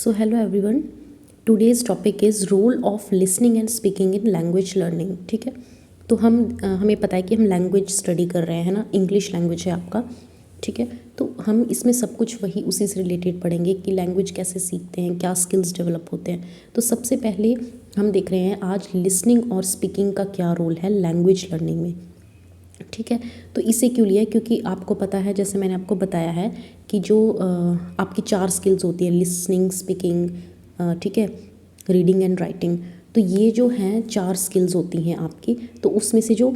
So hello everyone. Today's topic is role of listening and speaking in language learning. ठीक है, तो हमें पता है कि हम लैंग्वेज स्टडी कर रहे हैं ना, इंग्लिश लैंग्वेज है आपका. ठीक है, तो हम इसमें सब कुछ वही उसी से रिलेटेड पढ़ेंगे कि लैंग्वेज कैसे सीखते हैं, क्या स्किल्स डेवलप होते हैं. तो सबसे पहले हम देख रहे हैं आज लिसनिंग और स्पीकिंग का क्या रोल है लैंग्वेज लर्निंग में. ठीक है, तो इसे क्यों लिया, क्योंकि आपको पता है, जैसे मैंने आपको बताया है कि जो आपकी 4 स्किल्स होती है, लिसनिंग, स्पीकिंग, ठीक है, रीडिंग एंड राइटिंग. तो ये जो हैं 4 स्किल्स होती हैं आपकी, तो उसमें से जो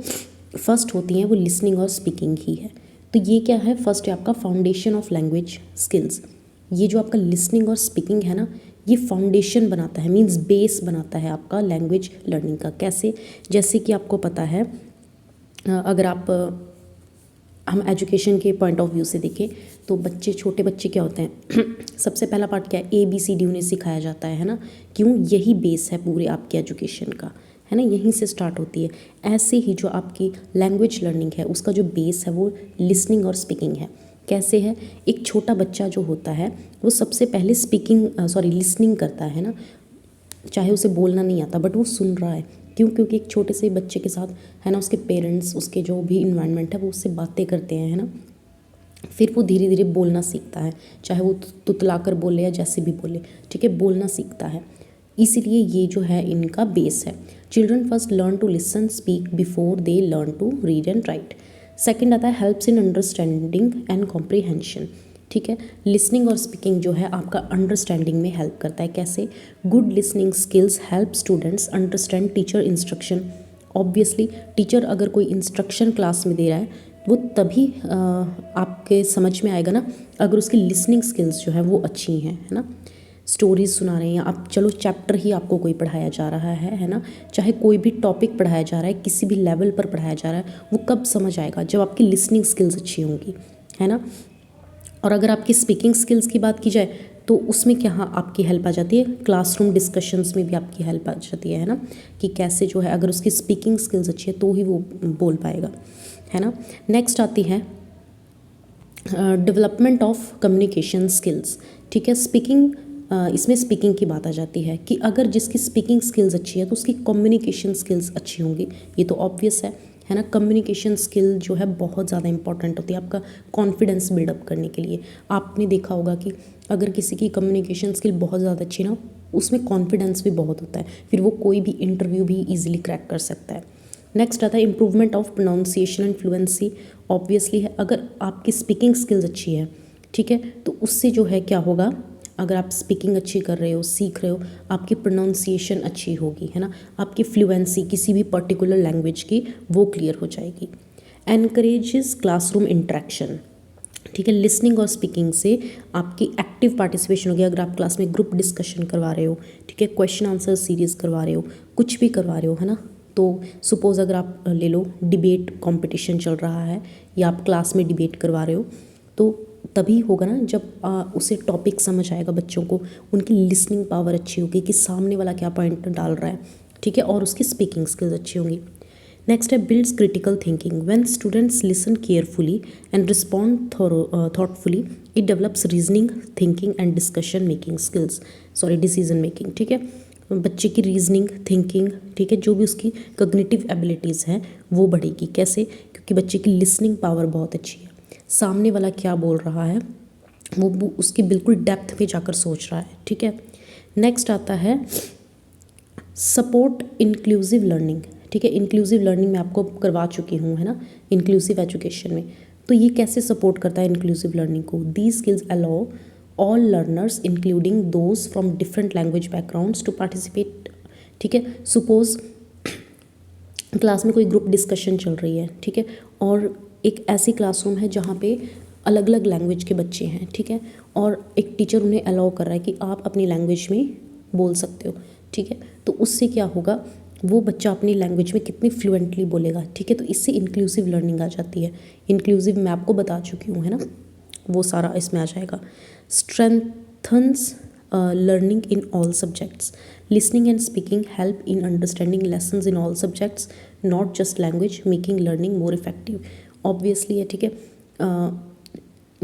फर्स्ट होती हैं वो लिसनिंग और स्पीकिंग ही है. तो ये क्या है, फर्स्ट है आपका फाउंडेशन ऑफ लैंग्वेज स्किल्स. ये जो आपका लिसनिंग और स्पीकिंग है ना, ये फाउंडेशन बनाता है, मीन्स बेस बनाता है आपका लैंग्वेज लर्निंग का. कैसे, जैसे कि आपको पता है, अगर हम एजुकेशन के पॉइंट ऑफ व्यू से देखें तो बच्चे, छोटे बच्चे क्या होते हैं सबसे पहला पार्ट क्या है, ABCD उन्हें सिखाया जाता है ना. क्यों, यही बेस है पूरे आपके एजुकेशन का, है ना, यहीं से स्टार्ट होती है. ऐसे ही जो आपकी लैंग्वेज लर्निंग है उसका जो बेस है वो लिसनिंग और स्पीकिंग है. कैसे है, एक छोटा बच्चा जो होता है वो सबसे पहले लिसनिंग करता है ना, चाहे उसे बोलना नहीं आता बट वो सुन रहा है. क्यों, क्योंकि एक छोटे से बच्चे के साथ, है ना, उसके पेरेंट्स, उसके जो भी इन्वायरमेंट है वो उससे बातें करते हैं, है ना. फिर वो धीरे धीरे बोलना सीखता है, चाहे वो तुतला कर बोले या जैसे भी बोले, ठीक है, बोलना सीखता है. इसीलिए ये जो है इनका बेस है. Children first learn to listen speak before they learn to read and write. Second आता है helps in understanding and comprehension. ठीक है, लिसनिंग और स्पीकिंग जो है आपका अंडरस्टैंडिंग में हेल्प करता है. कैसे, good listening skills help students understand teacher instruction. Obviously teacher अगर कोई इंस्ट्रक्शन क्लास में दे रहा है वो तभी आपके समझ में आएगा ना, अगर उसकी लिसनिंग स्किल्स जो है वो अच्छी हैं, है ना. स्टोरीज सुना रहे हैं आप, चलो चैप्टर ही आपको कोई पढ़ाया जा रहा है ना, चाहे कोई भी टॉपिक पढ़ाया जा रहा है, किसी भी लेवल पर पढ़ाया जा रहा है, वो कब समझ आएगा, जब आपकी लिसनिंग स्किल्स अच्छी होंगी, है ना. और अगर आपकी स्पीकिंग स्किल्स की बात की जाए तो उसमें क्या, हाँ, आपकी हेल्प आ जाती है, क्लासरूम डिस्कशंस में भी आपकी हेल्प आ जाती है ना, कि कैसे जो है अगर उसकी स्पीकिंग स्किल्स अच्छी है तो ही वो बोल पाएगा, है ना. नेक्स्ट आती है डेवलपमेंट ऑफ कम्युनिकेशन स्किल्स. ठीक है, स्पीकिंग, इसमें स्पीकिंग की बात आ जाती है कि अगर जिसकी स्पीकिंग स्किल्स अच्छी है तो उसकी कम्युनिकेशन स्किल्स अच्छी होंगी. ये तो ऑब्वियस है ना. कम्युनिकेशन स्किल जो है बहुत ज़्यादा इंपॉर्टेंट होती है आपका कॉन्फिडेंस बिल्डअप करने के लिए. आपने देखा होगा कि अगर किसी की कम्युनिकेशन स्किल बहुत ज़्यादा अच्छी ना, उसमें कॉन्फिडेंस भी बहुत होता है, फिर वो कोई भी इंटरव्यू भी ईजिली क्रैक कर सकता है. नेक्स्ट आता है improvement of pronunciation and fluency. Obviously है, अगर आपकी स्पीकिंग स्किल्स अच्छी है, ठीक है, तो उससे जो है क्या होगा, अगर आप स्पीकिंग अच्छी कर रहे हो, सीख रहे हो, आपकी प्रोनाउंसिएशन अच्छी होगी, है ना, आपकी फ्लुएंसी किसी भी पर्टिकुलर लैंग्वेज की वो क्लियर हो जाएगी. Encourages classroom interaction. ठीक है, लिसनिंग और स्पीकिंग से आपकी एक्टिव पार्टिसिपेशन होगी. अगर आप क्लास में ग्रुप डिस्कशन करवा रहे हो, ठीक है, क्वेश्चन आंसर सीरीज़ करवा रहे हो, कुछ भी करवा रहे हो, है ना. तो सपोज़ अगर आप ले लो डिबेट कंपटीशन चल रहा है या आप क्लास में डिबेट करवा रहे हो, तो तभी होगा ना जब उसे टॉपिक समझ आएगा बच्चों को, उनकी लिसनिंग पावर अच्छी होगी कि सामने वाला क्या पॉइंट डाल रहा है, ठीक है, और उसकी स्पीकिंग स्किल्स अच्छी होंगी. नेक्स्ट है builds critical thinking. When students listen carefully and respond thoughtfully, it develops reasoning, thinking and decision making. ठीक है, बच्चे की रीजनिंग, थिंकिंग, ठीक है, जो भी उसकी कॉग्निटिव एबिलिटीज़ हैं वो बढ़ेगी. कैसे, क्योंकि बच्चे की लिसनिंग पावर बहुत अच्छी है, सामने वाला क्या बोल रहा है वो उसकी बिल्कुल डेप्थ में जाकर सोच रहा है. ठीक है, नेक्स्ट आता है सपोर्ट इंक्लूसिव लर्निंग. ठीक है, इंक्लूसिव लर्निंग मैं आपको करवा चुकी हूँ, है ना, इंक्लूसिव एजुकेशन में. तो ये कैसे सपोर्ट करता है इंक्लूसिव लर्निंग को, these skills allow all learners including those from different language backgrounds to participate. ठीक है, सपोज क्लास में कोई ग्रुप डिस्कशन चल रही है, ठीक है, और एक ऐसी क्लासरूम है जहाँ पे अलग अलग लैंग्वेज के बच्चे हैं, ठीक है, और एक टीचर उन्हें अलाउ कर रहा है कि आप अपनी लैंग्वेज में बोल सकते हो. ठीक है, तो उससे क्या होगा, वो बच्चा अपनी लैंग्वेज में कितनी फ्लुएंटली बोलेगा. ठीक है, तो इससे इंक्लूसिव लर्निंग आ जाती है. इंक्लूसिव मैं आपको बता चुकी हूँ, है ना, वो सारा इसमें आ जाएगा. Strengthens learning in all subjects. Listening and speaking help in understanding lessons in all subjects, not just language, making learning more effective. Obviously है, ठीक है,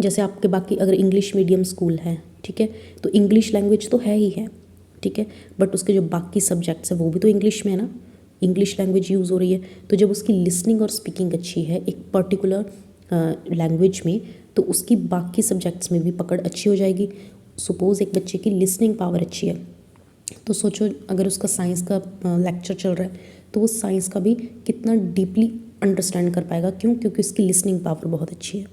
जैसे आपके बाकी अगर इंग्लिश मीडियम स्कूल है, ठीक है, तो इंग्लिश लैंग्वेज तो है ही है, ठीक है, बट उसके जो बाकी सब्जेक्ट्स हैं वो भी तो इंग्लिश में है ना, इंग्लिश लैंग्वेज यूज़ हो रही है। तो जब उसकी लिसनिंग और स्पीकिंग अच्छी है एक पर्टिकुलर लैंग्वेज में, तो उसकी बाकी सब्जेक्ट्स में भी पकड़ अच्छी हो जाएगी। सपोज़ एक बच्चे की लिसनिंग पावर अच्छी है, तो सोचो अगर उसका साइंस का लेक्चर चल रहा है तो वो साइंस का भी कितना डीपली अंडरस्टैंड कर पाएगा। क्यों? क्योंकि उसकी लिसनिंग पावर बहुत अच्छी है।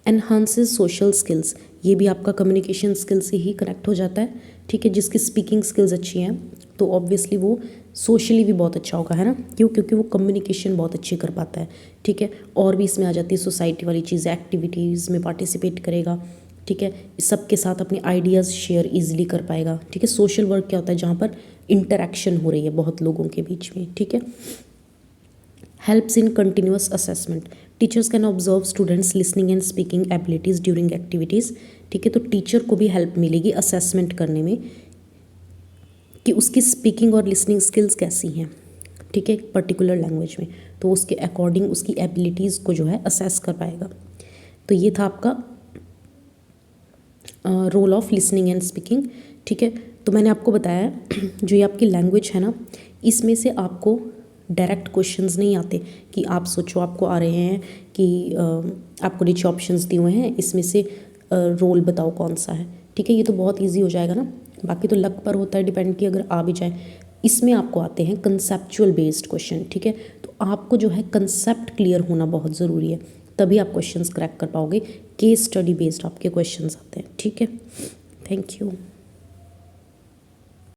एनहांसेस सोशल स्किल्स, ये भी आपका कम्युनिकेशन स्किल से ही कनेक्ट हो जाता है, ठीक है। जिसकी स्पीकिंग स्किल्स अच्छी हैं तो ऑब्वियसली वो सोशली भी बहुत अच्छा होगा, है ना। क्यों? क्योंकि वो कम्युनिकेशन बहुत अच्छी कर पाता है, ठीक है। और भी इसमें आ जाती है सोसाइटी वाली चीज़ें, एक्टिविटीज़ में पार्टिसिपेट करेगा, ठीक है, सबके साथ अपने आइडियाज़ शेयर इजीली कर पाएगा, ठीक है। सोशल वर्क क्या होता है? जहाँ पर इंटरेक्शन हो रही है बहुत लोगों के बीच में, ठीक है। Helps in continuous assessment, teachers can observe students listening and speaking abilities during activities, ठीक है। तो टीचर को भी हेल्प मिलेगी असेसमेंट करने में कि उसकी स्पीकिंग और लिसनिंग स्किल्स कैसी हैं, ठीक है, एक पर्टिकुलर लैंग्वेज में, तो उसके अकॉर्डिंग उसकी एबिलिटीज़ को जो है असेस कर पाएगा। तो ये था आपका role of listening and speaking, ठीक है। तो मैंने आपको बताया जो ये आपकी लैंग्वेज है ना, इसमें से आपको डायरेक्ट क्वेश्चंस नहीं आते कि आप सोचो आपको आ रहे हैं कि आपको नीचे ऑप्शंस दिए हुए हैं, इसमें से रोल बताओ कौन सा है, ठीक है। ये तो बहुत ईजी हो जाएगा ना, बाकी तो लक पर होता है डिपेंड कि अगर आ भी जाए। इसमें आपको आते हैं कंसेप्चुअल बेस्ड क्वेश्चन, ठीक है। तो आपको जो है कंसेप्ट क्लियर होना बहुत ज़रूरी है, तभी आप क्वेश्चंस क्रैक कर पाओगे। केस स्टडी बेस्ड आपके क्वेश्चंस आते हैं, ठीक है। Thank you.